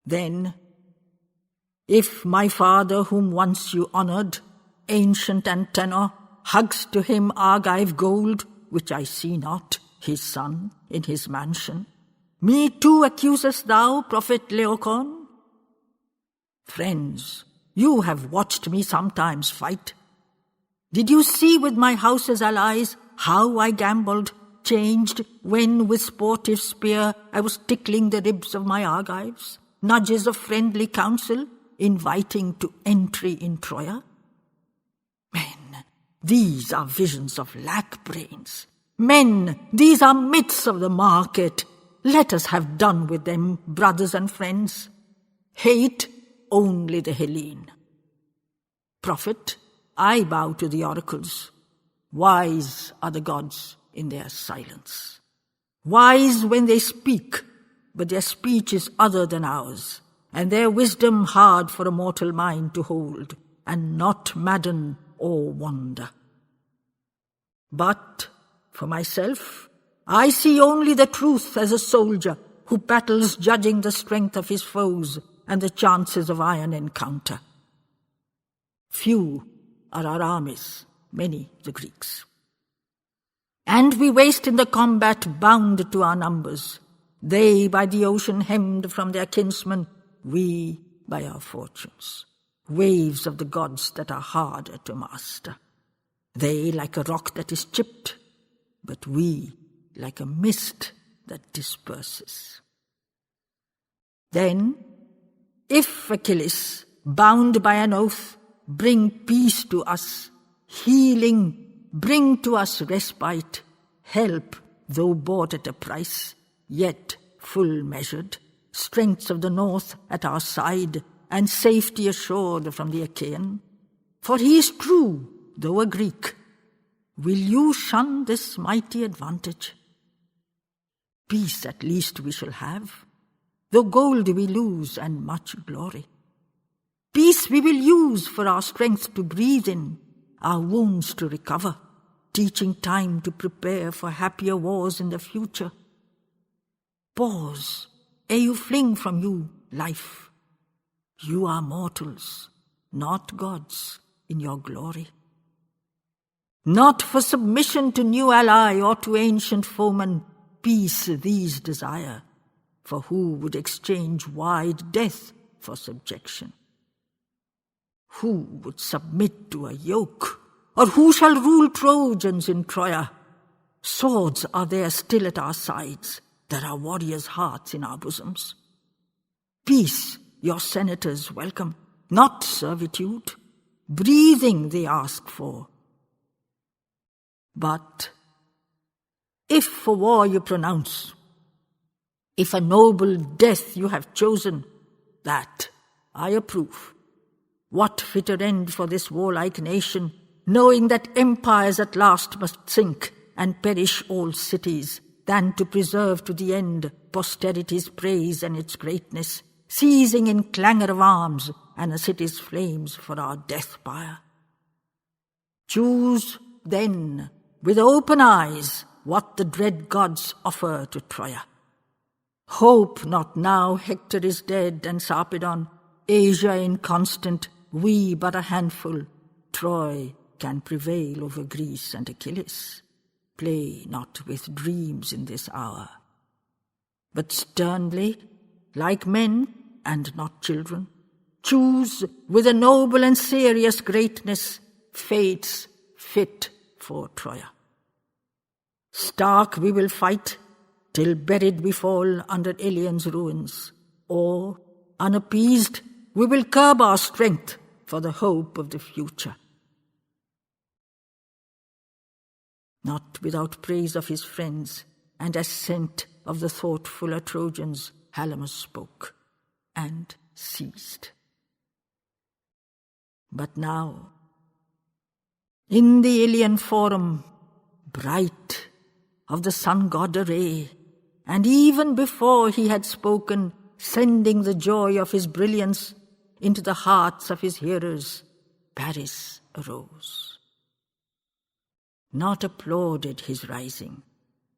Then, if my father, whom once you honoured, ancient Antenor, hugs to him Argive gold, which I see not, his son, in his mansion, me too accusest thou, prophet Laocoon? Friends, you have watched me sometimes fight. Did you see with my house's allies how I gambled, changed, when with sportive spear I was tickling the ribs of my Argives, nudges of friendly counsel, inviting to entry in Troia? Men, these are visions of lack brains. Men, these are myths of the market. Let us have done with them, brothers and friends. Hate only the Hellene. Prophet, I bow to the oracles. Wise are the gods in their silence. Wise when they speak, but their speech is other than ours, and their wisdom hard for a mortal mind to hold, and not madden or wonder. But for myself, I see only the truth as a soldier who battles judging the strength of his foes and the chances of iron encounter. Few are our armies, many the Greeks. And we waste in the combat bound to our numbers, they by the ocean hemmed from their kinsmen, we by our fortunes, waves of the gods that are harder to master. They like a rock that is chipped, but we like a mist that disperses. Then, if Achilles, bound by an oath, bring peace to us, healing, bring to us respite, help, though bought at a price, yet full measured, strengths of the north at our side, and safety assured from the Achaean. For he is true, though a Greek. Will you shun this mighty advantage? Peace at least we shall have, though gold we lose and much glory. Peace we will use for our strength to breathe in, our wounds to recover, teaching time to prepare for happier wars in the future. Pause, ere you fling from you life. You are mortals, not gods, in your glory. Not for submission to new ally or to ancient foeman, peace these desire, for who would exchange wide death for subjection? Who would submit to a yoke? Or who shall rule Trojans in Troia? Swords are there still at our sides. There are warriors' hearts in our bosoms. Peace your senators welcome, not servitude. Breathing they ask for. But if for war you pronounce, if a noble death you have chosen, that I approve. What fitter end for this warlike nation, knowing that empires at last must sink and perish all cities, than to preserve to the end posterity's praise and its greatness, seizing in clangour of arms and a city's flames for our death pyre? Choose, then, with open eyes, what the dread gods offer to Troia. Hope not now Hector is dead and Sarpedon, Asia inconstant, we but a handful. Troy can prevail over Greece and Achilles. Play not with dreams in this hour, but sternly, like men and not children, choose with a noble and serious greatness fates fit for Troia. Stark we will fight, till buried we fall under Ilion's ruins, or, unappeased, we will curb our strength for the hope of the future. Not without praise of his friends and assent of the thoughtfuller Trojans, Helymus spoke, and ceased. But now, in the Ilion forum, bright of the sun-god array, and even before he had spoken, sending the joy of his brilliance into the hearts of his hearers, Paris arose. Not applauded his rising,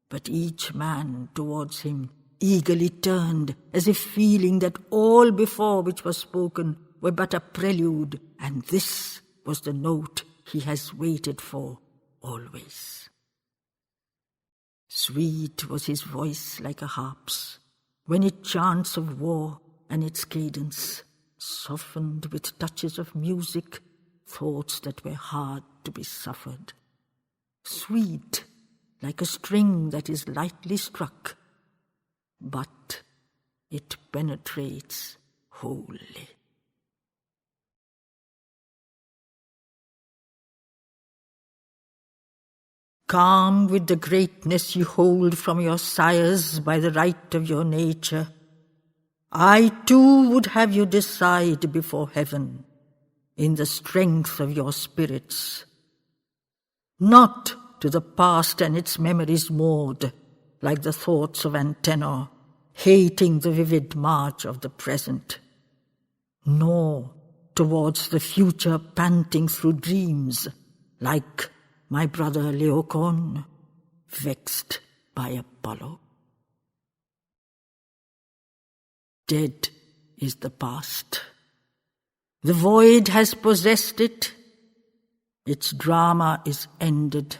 but each man towards him eagerly turned, as if feeling that all before which was spoken were but a prelude, and this was the note he has waited for always. Sweet was his voice like a harp's, when it chants of war, and its cadence softened with touches of music thoughts that were hard to be suffered. Sweet like a string that is lightly struck, but it penetrates wholly. Calm with the greatness you hold from your sires by the right of your nature, I too would have you decide before heaven in the strength of your spirits, not to the past and its memories moored, like the thoughts of Antenor, hating the vivid march of the present, nor towards the future panting through dreams, like my brother Laocoon, vexed by Apollo. Dead is the past. The void has possessed it. Its drama is ended,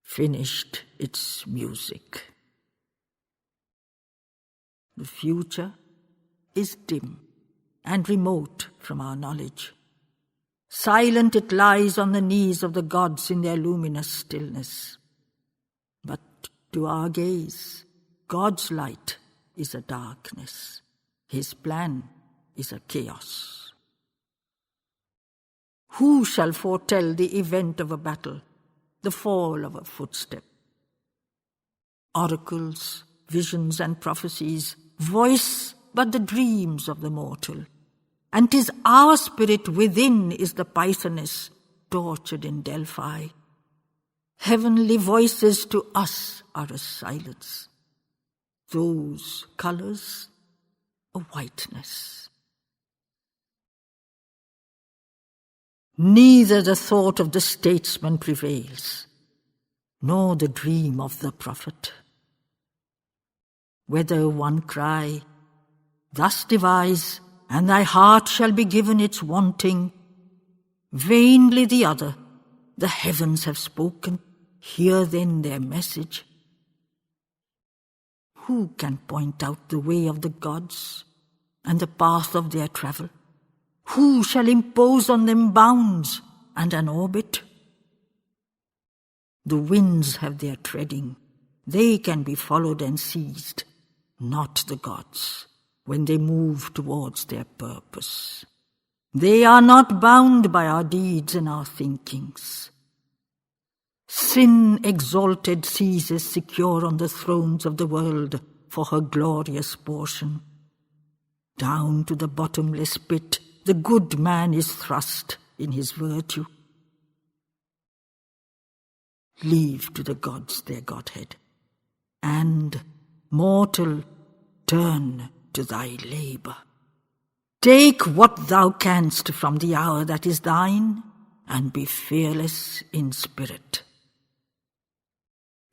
finished its music. The future is dim and remote from our knowledge. Silent it lies on the knees of the gods in their luminous stillness. But to our gaze, God's light is a darkness. His plan is a chaos. Who shall foretell the event of a battle, the fall of a footstep? Oracles, visions and prophecies voice but the dreams of the mortal, and 'tis our spirit within is the Pythoness tortured in Delphi. Heavenly voices to us are a silence, those colours a whiteness. Neither the thought of the statesman prevails, nor the dream of the prophet. Whether one cry, "Thus devise, and thy heart shall be given its wanting," vainly the other, "The heavens have spoken, hear then their message." Who can point out the way of the gods and the path of their travel? Who shall impose on them bounds and an orbit? The winds have their treading. They can be followed and seized, not the gods, when they move towards their purpose. They are not bound by our deeds and our thinkings. Sin exalted seizes secure on the thrones of the world for her glorious portion. Down to the bottomless pit the good man is thrust in his virtue. Leave to the gods their godhead, and, mortal, turn to thy labour. Take what thou canst from the hour that is thine, and be fearless in spirit.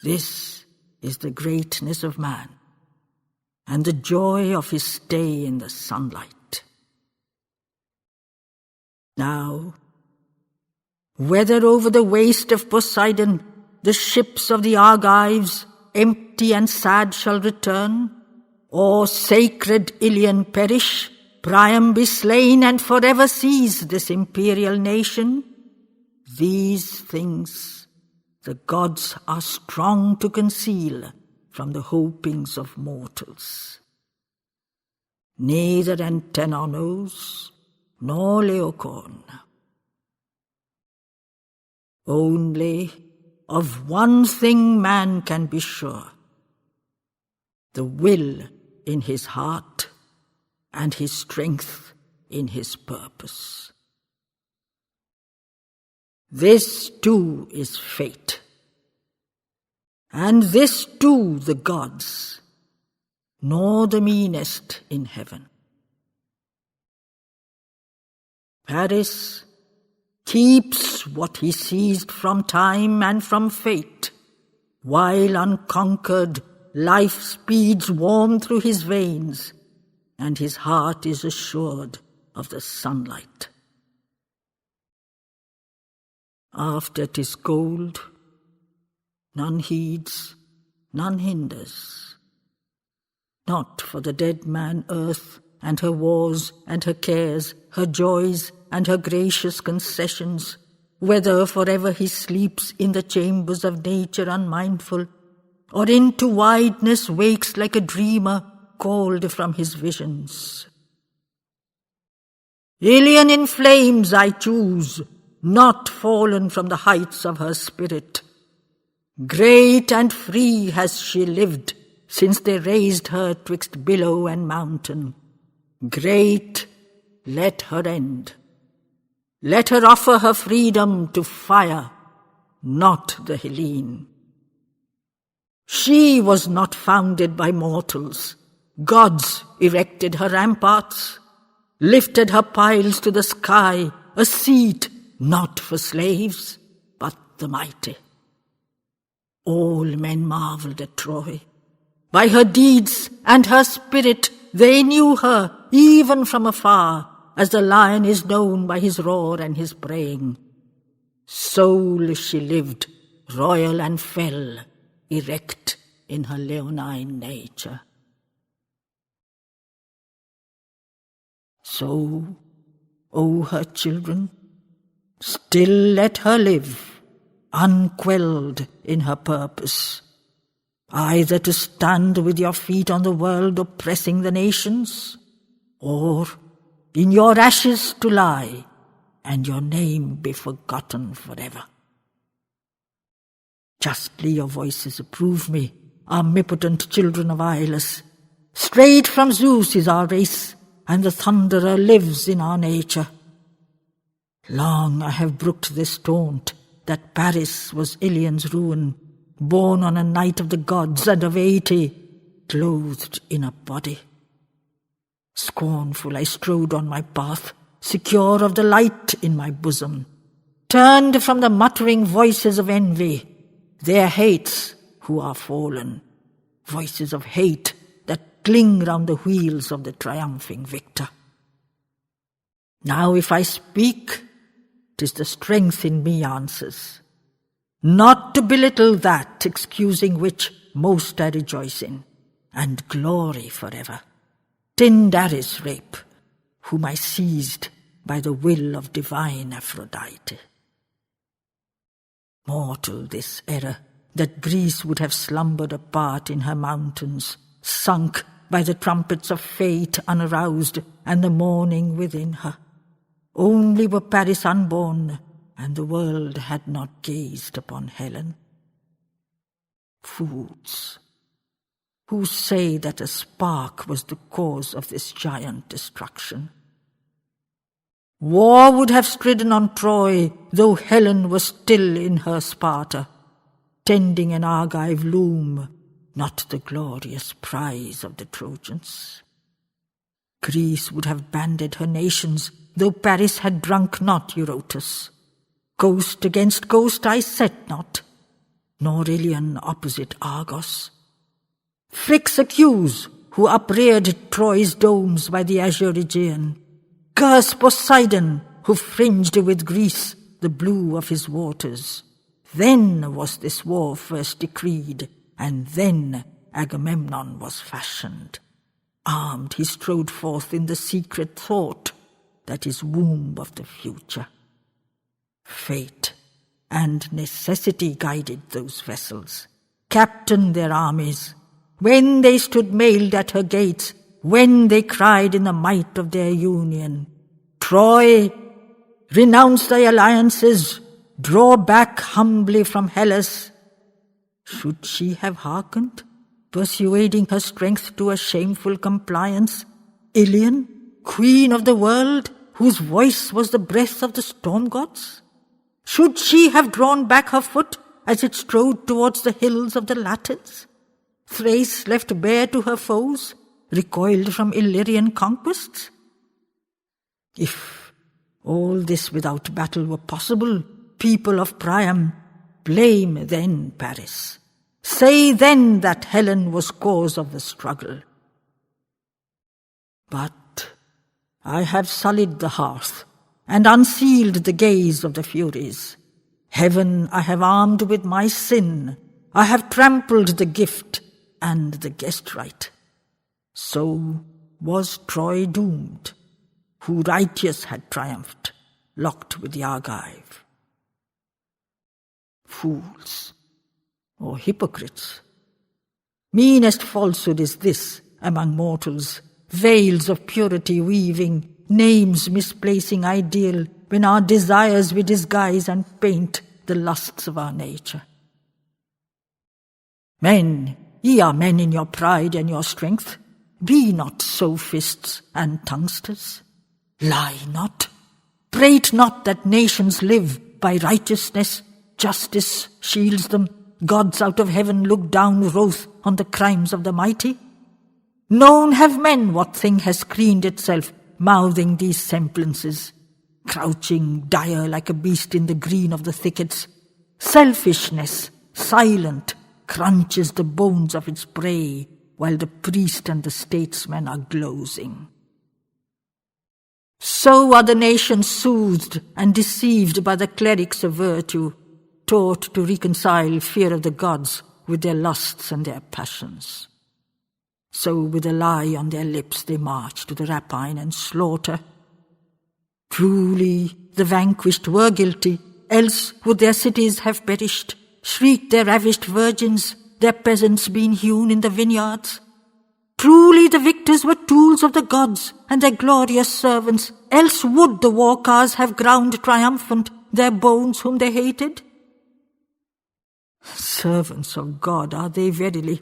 This is the greatness of man, and the joy of his stay in the sunlight. Now, whether over the waste of Poseidon the ships of the Argives, empty and sad, shall return, or sacred Ilion perish, Priam be slain, and forever cease this imperial nation, these things the gods are strong to conceal from the hopings of mortals. Neither Antenor knows, nor Laocoon. Only of one thing man can be sure: the will in his heart and his strength in his purpose. This too is fate, and this too the gods, nor the meanest in heaven. Paris keeps what he seized from time and from fate, while unconquered life speeds warm through his veins, and his heart is assured of the sunlight. After 'tis cold, none heeds, none hinders. Not for the dead man earth, and her wars and her cares, her joys and her gracious concessions, whether forever he sleeps in the chambers of nature unmindful, or into wideness wakes like a dreamer called from his visions. Ilion in flames I choose, not fallen from the heights of her spirit. Great and free has she lived since they raised her twixt billow and mountain. Great, let her end. Let her offer her freedom to fire, not the Hellene. She was not founded by mortals. Gods erected her ramparts, lifted her piles to the sky, a seat not for slaves, but the mighty. All men marveled at Troy. By her deeds and her spirit they knew her, even from afar, as the lion is known by his roar and his braying. Sole she lived, royal and fell, erect in her leonine nature. So, O her children, still let her live, unquelled in her purpose, either to stand with your feet on the world oppressing the nations, or in your ashes to lie, and your name be forgotten forever. Justly your voices approve me, omnipotent children of Ilus. Straight from Zeus is our race, and the thunderer lives in our nature. Long I have brooked this taunt, that Paris was Ilion's ruin, born on a night of the gods and of 80, clothed in a body. Scornful I strode on my path, secure of the light in my bosom, turned from the muttering voices of envy, their hates who are fallen, voices of hate that cling round the wheels of the triumphing victor. Now if I speak, 'tis the strength in me answers, not to belittle that excusing which most I rejoice in, and glory forever. Tyndaris' rape, whom I seized by the will of divine Aphrodite. Mortal this error, that Greece would have slumbered apart in her mountains, sunk by the trumpets of fate unaroused, and the morning within her. Only were Paris unborn, and the world had not gazed upon Helen. Fools, who say that a spark was the cause of this giant destruction. War would have stridden on Troy, though Helen was still in her Sparta, tending an Argive loom, not the glorious prize of the Trojans. Greece would have banded her nations, though Paris had drunk not Eurotas. Ghost against ghost I set not, nor Ilion opposite Argos. Phrix accuse, who upreared Troy's domes by the azure Aegean. Curse Poseidon, who fringed with Greece the blue of his waters. Then was this war first decreed, and then Agamemnon was fashioned. Armed he strode forth in the secret thought that is womb of the future. Fate and necessity guided those vessels, captained their armies. When they stood mailed at her gates, when they cried in the might of their union, Troy, renounce thy alliances, draw back humbly from Hellas. Should she have hearkened, persuading her strength to a shameful compliance? Ilion, queen of the world, whose voice was the breath of the storm gods? Should she have drawn back her foot as it strode towards the hills of the Latins? Thrace left bare to her foes, recoiled from Illyrian conquests? If all this without battle were possible, people of Priam, blame then Paris. Say then that Helen was cause of the struggle. But I have sullied the hearth and unsealed the gaze of the Furies. Heaven I have armed with my sin. I have trampled the gift and the guest right. So was Troy doomed, who righteous had triumphed, locked with the Argive. Fools, or hypocrites! Meanest falsehood is this among mortals, veils of purity weaving, names misplacing ideal, when our desires we disguise and paint the lusts of our nature. Men, ye are men in your pride and your strength. Be not sophists and tonguesters. Lie not. Prate not that nations live by righteousness. Justice shields them. Gods out of heaven look down wroth on the crimes of the mighty. Known have men what thing has screened itself, mouthing these semblances, crouching dire like a beast in the green of the thickets. Selfishness, silent, crunches the bones of its prey, while the priest and the statesman are glozing. So are the nations soothed and deceived by the clerics of virtue, taught to reconcile fear of the gods with their lusts and their passions. So with a lie on their lips they march to the rapine and slaughter. Truly the vanquished were guilty, else would their cities have perished, shrieked their ravished virgins, their peasants been hewn in the vineyards. Truly the victors were tools of the gods and their glorious servants, else would the war cars have ground triumphant their bones whom they hated. Servants of God are they verily,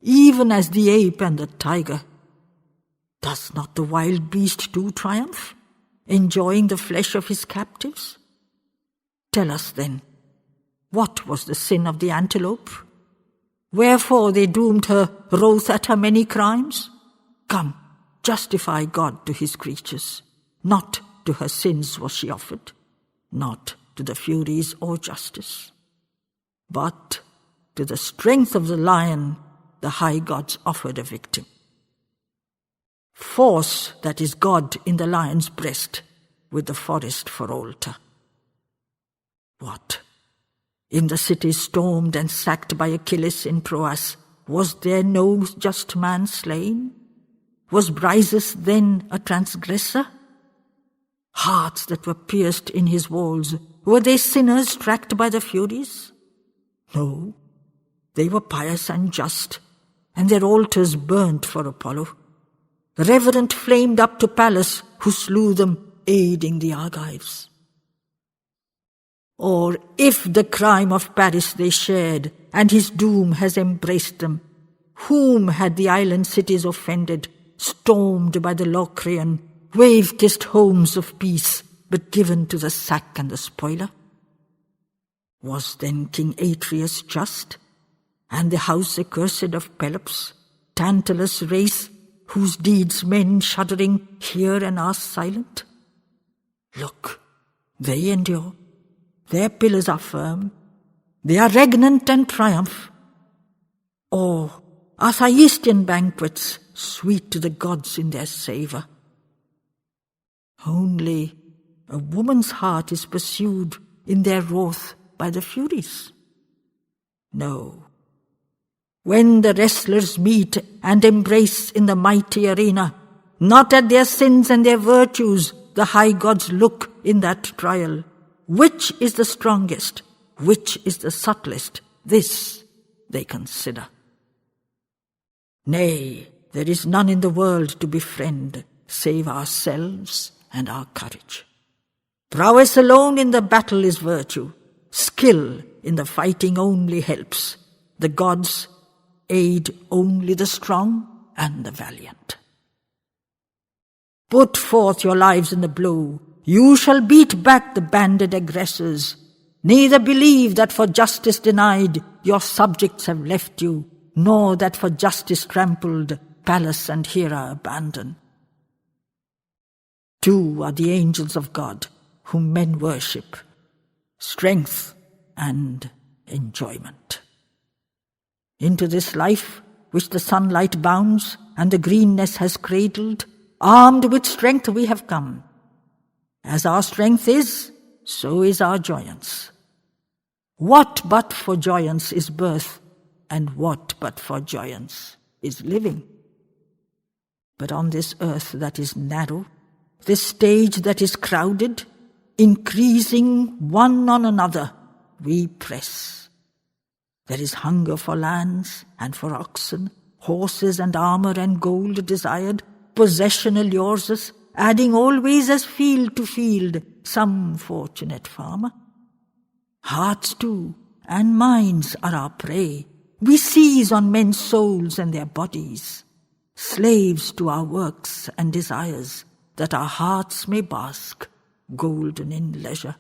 even as the ape and the tiger. Does not the wild beast too triumph, enjoying the flesh of his captives? Tell us then, what was the sin of the antelope? Wherefore they doomed her wroth at her many crimes? Come, justify God to his creatures. Not to her sins was she offered, not to the Furies or justice. But to the strength of the lion the high gods offered a victim. Force that is God in the lion's breast, with the forest for altar. What? In the cities stormed and sacked by Achilles in Troas, was there no just man slain? Was Briseis then a transgressor? Hearts that were pierced in his walls, were they sinners tracked by the Furies? No, they were pious and just, and their altars burnt for Apollo. Reverent flamed up to Pallas, who slew them, aiding the Argives. Or if the crime of Paris they shared, and his doom has embraced them, whom had the island cities offended, stormed by the Locrian, wave-kissed homes of peace, but given to the sack and the spoiler? Was then King Atreus just, and the house accursed of Pelops, Tantalus' race, whose deeds men shuddering hear and are silent? Look, they endure. Their pillars are firm. They are regnant and triumph. Or are Thyestean banquets sweet to the gods in their savour? Only a woman's heart is pursued in their wrath by the Furies. No. When the wrestlers meet and embrace in the mighty arena, not at their sins and their virtues the high gods look in that trial. Which is the strongest? Which is the subtlest? This they consider. Nay, there is none in the world to befriend save ourselves and our courage. Prowess alone in the battle is virtue. Skill in the fighting only helps. The gods aid only the strong and the valiant. Put forth your lives in the blow. You shall beat back the banded aggressors. Neither believe that for justice denied your subjects have left you, nor that for justice trampled Pallas and Hera abandon. Two are the angels of God, whom men worship, strength and enjoyment. Into this life which the sunlight bounds and the greenness has cradled, armed with strength we have come. As our strength is, so is our joyance. What but for joyance is birth, and what but for joyance is living? But on this earth that is narrow, this stage that is crowded, increasing one on another, we press. There is hunger for lands and for oxen, horses and armour and gold desired, possession allures us, adding always as field to field some fortunate farmer. Hearts too and minds are our prey. We seize on men's souls and their bodies, slaves to our works and desires, that our hearts may bask, golden in leisure.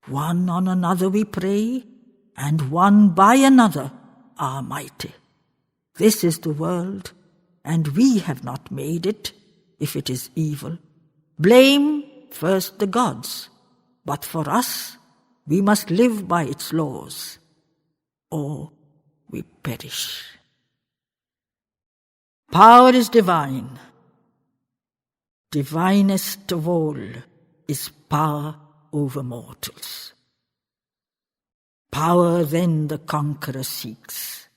One on another we prey, and one by another are mighty. This is the world, and we have not made it, if it is evil. Blame first the gods, but for us we must live by its laws, or we perish. Power is divine. Divinest of all is power over mortals. Power then the conqueror seeks,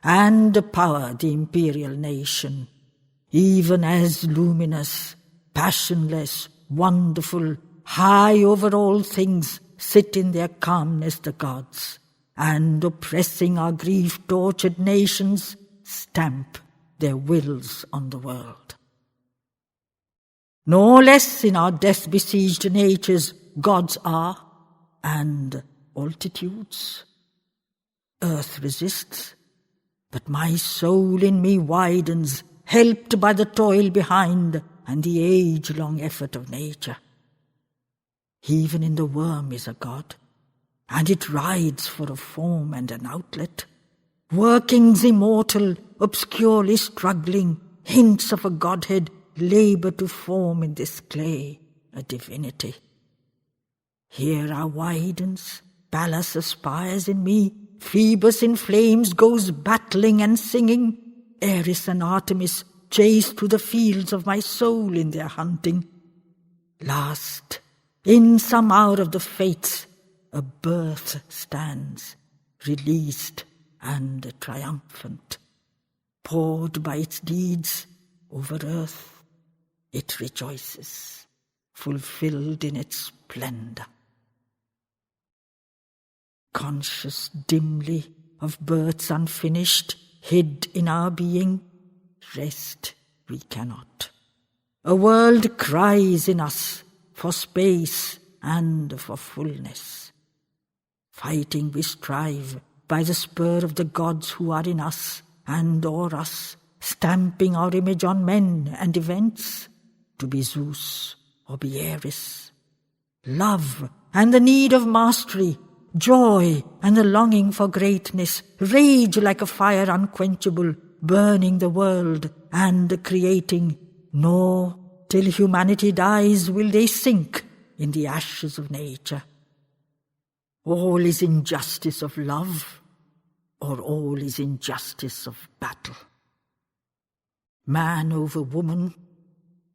and power the imperial nation, even as luminous, passionless, wonderful, high over all things, sit in their calmness the gods, and oppressing our grief-tortured nations, stamp their wills on the world. No less in our death-besieged natures gods are, and altitudes. Earth resists, but my soul in me widens, helped by the toil behind and the age-long effort of nature. Even in the worm is a god, and it rides for a form and an outlet. Workings immortal, obscurely struggling, hints of a godhead labour to form in this clay a divinity. Hera widens, Pallas aspires in me, Phoebus in flames goes battling and singing, Eris and Artemis chase through the fields of my soul in their hunting. Last, in some hour of the fates, a birth stands, released and triumphant. Poured by its deeds over earth, it rejoices, fulfilled in its splendour. Conscious dimly of births unfinished, hid in our being, rest we cannot. A world cries in us for space and for fullness. Fighting we strive by the spur of the gods who are in us and o'er us, stamping our image on men and events, to be Zeus or be Eris. Love and the need of mastery, joy and the longing for greatness, rage like a fire unquenchable, burning the world and creating, nor till humanity dies will they sink in the ashes of nature. All is injustice of love, or all is injustice of battle. Man over woman,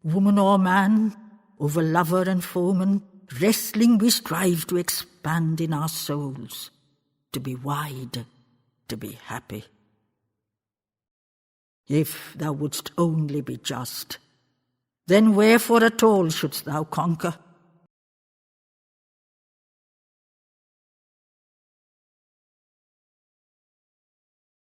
woman or man, over lover and foeman, wrestling we strive to expand in our souls, to be wide, to be happy. If thou wouldst only be just, then wherefore at all shouldst thou conquer?